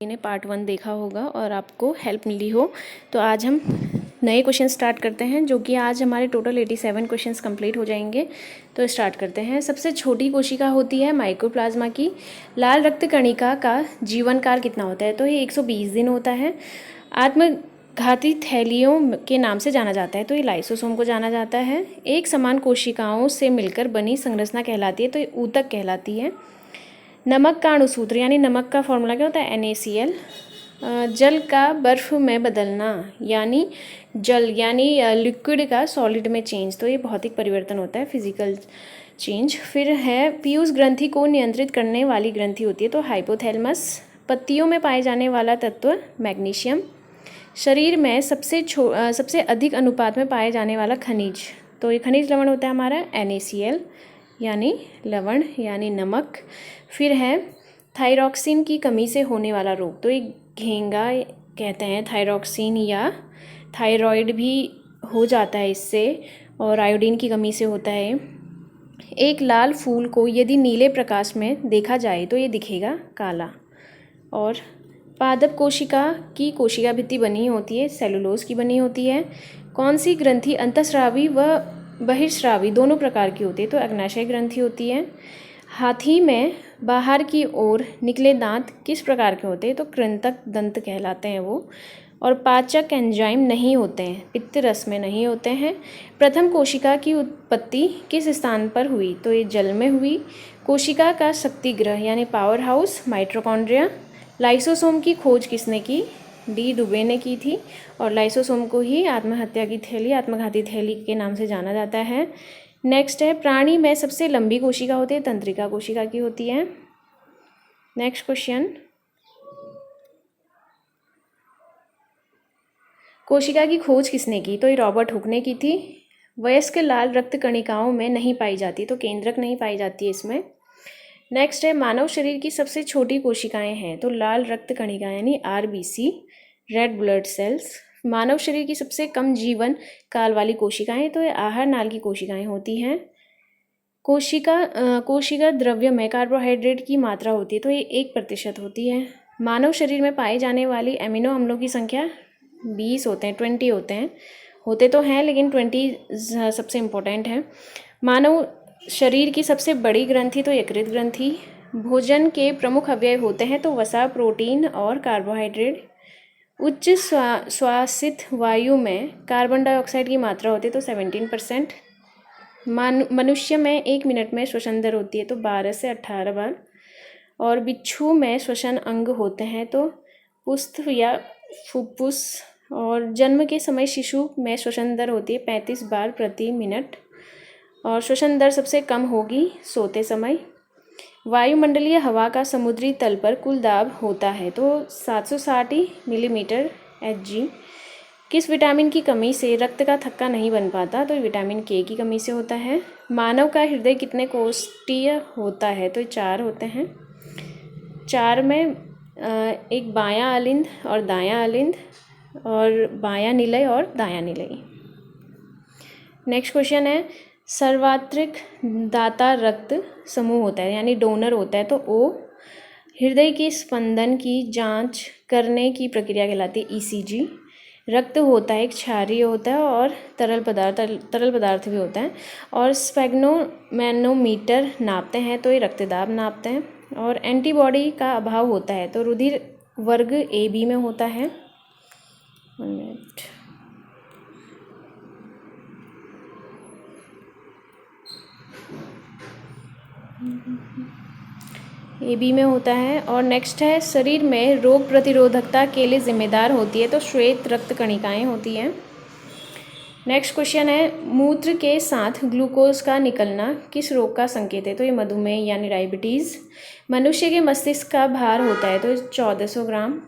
ने पार्ट 1 देखा होगा और आपको हेल्प मिली हो, तो आज हम नए क्वेश्चन स्टार्ट करते हैं, जो कि आज हमारे टोटल 87 क्वेश्चंस कंप्लीट हो जाएंगे। तो स्टार्ट करते हैं। सबसे छोटी कोशिका होती है माइक्रोप्लाज्मा की। लाल रक्त कणिका का जीवन काल कितना होता है? तो ये 120 दिन होता है। आत्मघाती थैलियों के नाम से जाना जाता है, तो ये लाइसोसोम को जाना जाता है। एक समान कोशिकाओं से मिलकर बनी संरचना कहलाती है, तो ये ऊतक कहलाती है। नमक का अणुसूत्र यानी नमक का फॉर्मूला क्या होता है? NaCl। जल का बर्फ में बदलना यानी जल यानी लिक्विड का सॉलिड में चेंज, तो ये भौतिक परिवर्तन होता है, फिजिकल चेंज। फिर है पीयूष ग्रंथि को नियंत्रित करने वाली ग्रंथि होती है, तो हाइपोथैलेमस। पत्तियों में पाए जाने वाला तत्व मैग्नीशियम। शरीर में सबसे अधिक अनुपात में पाए जाने वाला खनिज, तो ये खनिज लवण होता है हमारा NaCl यानी लवण यानी नमक। फिर है थायरॉक्सिन की कमी से होने वाला रोग, तो ये घेंगा कहते हैं थायरॉक्सिन, या थायराइड भी हो जाता है इससे, और आयोडीन की कमी से होता है। एक लाल फूल को यदि नीले प्रकाश में देखा जाए तो ये दिखेगा काला। और पादप कोशिका की कोशिका भित्ति बनी होती है, सेलुलोज की बनी होती है। कौन सी ग्रंथि अंतःस्रावी व बहिर्स्रावी दोनों प्रकार की होती है? तो अग्नाशय ग्रंथि होती है। हाथी में बाहर की ओर निकले दांत किस प्रकार के होते हैं? तो कृंतक दंत कहलाते हैं वो। और पाचक एंजाइम नहीं होते हैं, पित्त रस में नहीं होते हैं। प्रथम कोशिका की उत्पत्ति किस स्थान पर हुई? तो ये जल में हुई। कोशिका का शक्तिग्रह यानी पावर हाउस माइटोकॉन्ड्रिया। लाइसोसोम की खोज किसने की? डी डुबे ने की थी। और लाइसोसोम को ही आत्मघाती थैली के नाम से जाना जाता है। नेक्स्ट है प्राणी में सबसे लंबी कोशिका होती है, तंत्रिका कोशिका की होती है। नेक्स्ट क्वेश्चन, कोशिका की खोज किसने की? तो ये रॉबर्ट हुक ने की थी। वयस्क लाल रक्त कणिकाओं में नहीं पाई जाती, तो केंद्रक नहीं पाई जाती है इसमें। नेक्स्ट है मानव शरीर की सबसे छोटी कोशिकाएं हैं, तो लाल रक्त कणिका यानी RBC, रेड ब्लड सेल्स। मानव शरीर की सबसे कम जीवन काल वाली कोशिकाएं, तो ये आहार नाल की कोशिकाएं होती हैं। कोशिका द्रव्य में कार्बोहाइड्रेट की मात्रा होती है, तो ये 1% होती है। मानव शरीर में पाए जाने वाली एमिनो अम्लों की संख्या 20 होते हैं, 20 होते तो हैं, लेकिन 20 सबसे इम्पोर्टेंट है। मानव शरीर की सबसे बड़ी ग्रंथि तो यकृत ग्रंथि। भोजन के प्रमुख अवयव होते हैं, तो वसा, प्रोटीन और कार्बोहाइड्रेट। उच्च श्वासित वायु में कार्बन डाइऑक्साइड की मात्रा होती है, तो 17%। मनुष्य में 1 मिनट में श्वसन दर होती है, तो 12 से 18 बार। और बिच्छू में श्वसन अंग होते हैं, तो पुस्त या फुफ्फुस। और जन्म के समय शिशु में श्वसन दर होती है 35 बार प्रति मिनट, और श्वसन दर सबसे कम होगी सोते समय। वायुमंडलीय हवा का समुद्री तल पर कुल दाब होता है, तो 760 मिलीमीटर Hg। किस विटामिन की कमी से रक्त का थक्का नहीं बन पाता? तो विटामिन K की कमी से होता है। मानव का हृदय कितने कोष्ठीय होता है? तो 4 होते हैं। 4 में एक बायां अलिंद और दायां अलिंद, और बायां निलय और दायां निलय। नेक्स्ट क्वेश्चन है सर्वात्रिक दाता रक्त समूह होता है यानी डोनर होता है, तो O। हृदय के स्पंदन की जांच करने की प्रक्रिया कहलाती है ECG। रक्त होता है एक क्षारीय होता है और तरल पदार्थ भी होता है। और स्फेग्नोमैनोमीटर नापते हैं, तो ये रक्तदाब नापते हैं। और एंटीबॉडी का अभाव होता है, तो रुधिर वर्ग AB में होता है। 1 मिनट। AB में होता है। और नेक्स्ट है शरीर में रोग प्रतिरोधकता के लिए जिम्मेदार होती है, तो श्वेत रक्त कणिकाएं होती हैं। नेक्स्ट क्वेश्चन है मूत्र के साथ ग्लूकोज का निकलना किस रोग का संकेत है? तो ये मधुमेह यानी डायबिटीज़। मनुष्य के मस्तिष्क का भार होता है, तो 1400 ग्राम।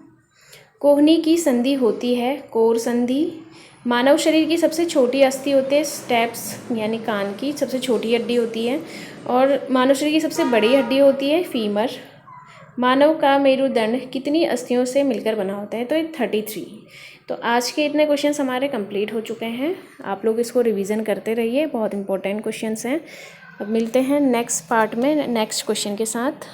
कोहनी की संधि होती है कोर संधि। मानव शरीर की सबसे छोटी अस्थि होती है स्टेप्स यानी कान की सबसे छोटी हड्डी होती है। और मानव शरीर की सबसे बड़ी हड्डी होती है फीमर। मानव का मेरुदंड कितनी अस्थियों से मिलकर बना होता है? तो ये 33। तो आज के इतने क्वेश्चंस हमारे कंप्लीट हो चुके हैं। आप लोग इसको रिवीजन करते रहिए, बहुत इंपॉर्टेंट क्वेश्चंस हैं। अब मिलते हैं नेक्स्ट पार्ट में नेक्स्ट क्वेश्चन के साथ।